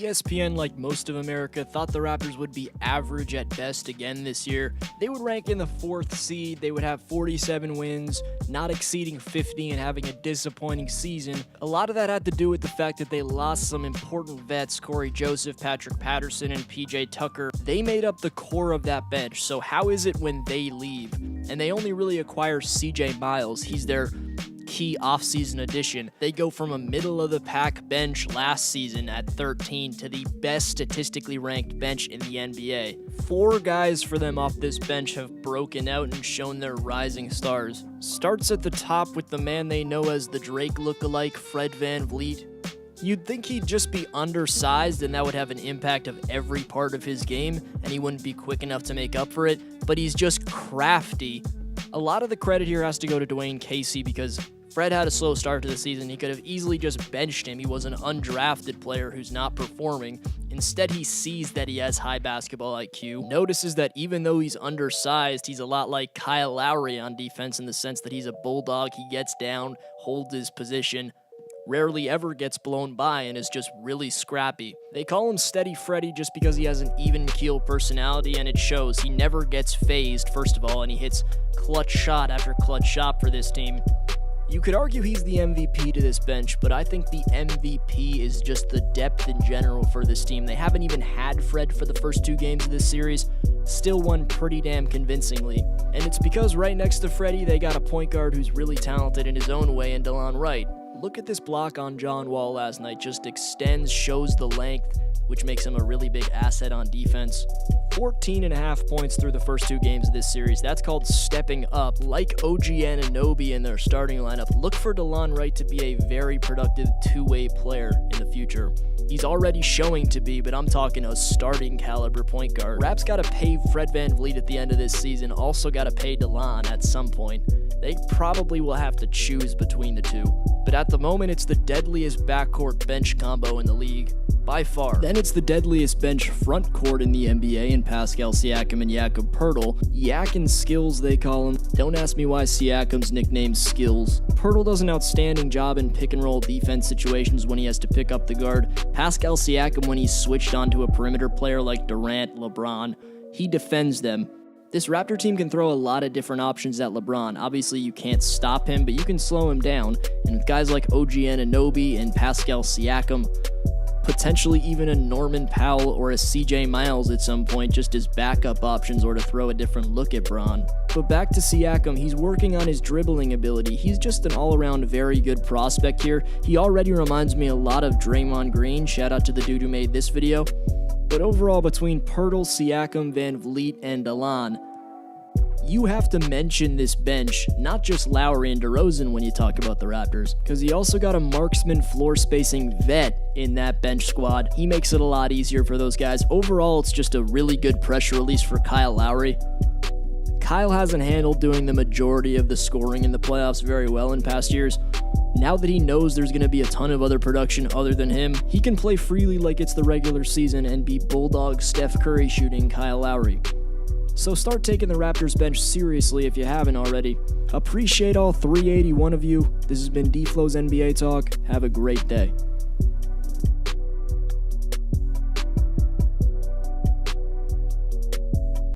ESPN, like most of America, thought the Raptors would be average at best again this year. They would rank in the 4th seed, they would have 47 wins, not exceeding 50 and having a disappointing season. A lot of that had to do with the fact that they lost some important vets, Corey Joseph, Patrick Patterson, and PJ Tucker. They made up the core of that bench, so how is it when they leave? And they only really acquire CJ Miles. He's their key offseason addition. They go from a middle-of-the-pack bench last season at 13 to the best statistically ranked bench in the NBA. 4 guys for them off this bench have broken out and shown their rising stars. Starts at the top with the man they know as the Drake lookalike, Fred VanVleet. You'd think he'd just be undersized and that would have an impact of every part of his game and he wouldn't be quick enough to make up for it, but he's just crafty. A lot of the credit here has to go to Dwayne Casey because Fred had a slow start to the season. He could have easily just benched him. He was an undrafted player who's not performing. Instead, he sees that he has high basketball IQ, notices that even though he's undersized, he's a lot like Kyle Lowry on defense in the sense that he's a bulldog. He gets down, holds his position, rarely ever gets blown by, and is just really scrappy. They call him Steady Freddy just because he has an even-keel personality, and it shows. He never gets phased, first of all, and he hits clutch shot after clutch shot for this team. You could argue he's the MVP to this bench, but I think the MVP is just the depth in general for this team. They haven't even had Fred for the first 2 games of this series, still won pretty damn convincingly. And it's because right next to Freddie, they got a point guard who's really talented in his own way in DeLon Wright. Look at this block on John Wall last night, just extends, shows the length, which makes him a really big asset on defense. 14.5 points through the first 2 games of this series. That's called stepping up. Like OG Anunoby in their starting lineup, look for DeLon Wright to be a very productive 2-way player in the future. He's already showing to be, but I'm talking a starting caliber point guard. Raps got to pay Fred VanVleet at the end of this season, also got to pay DeLon at some point. They probably will have to choose between the two. But at the moment, it's the deadliest backcourt bench combo in the league, by far. Then it's the deadliest bench front court in the NBA in Pascal Siakam and Jakob Poeltl. Yak and Skills, they call him. Don't ask me why Siakam's nickname's Skills. Poeltl does an outstanding job in pick-and-roll defense situations when he has to pick up the guard. Pascal Siakam, when he's switched onto a perimeter player like Durant, LeBron, he defends them. This Raptor team can throw a lot of different options at LeBron. Obviously, you can't stop him, but you can slow him down. And with guys like OG Anunoby and Pascal Siakam, potentially even a Norman Powell or a CJ Miles at some point, just as backup options or to throw a different look at Bron. But back to Siakam, he's working on his dribbling ability. He's just an all-around very good prospect here. He already reminds me a lot of Draymond Green. Shout out to the dude who made this video. But overall, between Poeltl, Siakam, VanVleet, and DeLon, you have to mention this bench, not just Lowry and DeRozan when you talk about the Raptors, because he also got a marksman floor spacing vet in that bench squad. He makes it a lot easier for those guys. Overall, it's just a really good pressure release for Kyle Lowry. Kyle hasn't handled doing the majority of the scoring in the playoffs very well in past years. Now that he knows there's going to be a ton of other production other than him, he can play freely like it's the regular season and be Bulldog Steph Curry shooting Kyle Lowry. So start taking the Raptors bench seriously if you haven't already. Appreciate all 381 of you. This has been D-Flow's NBA Talk. Have a great day.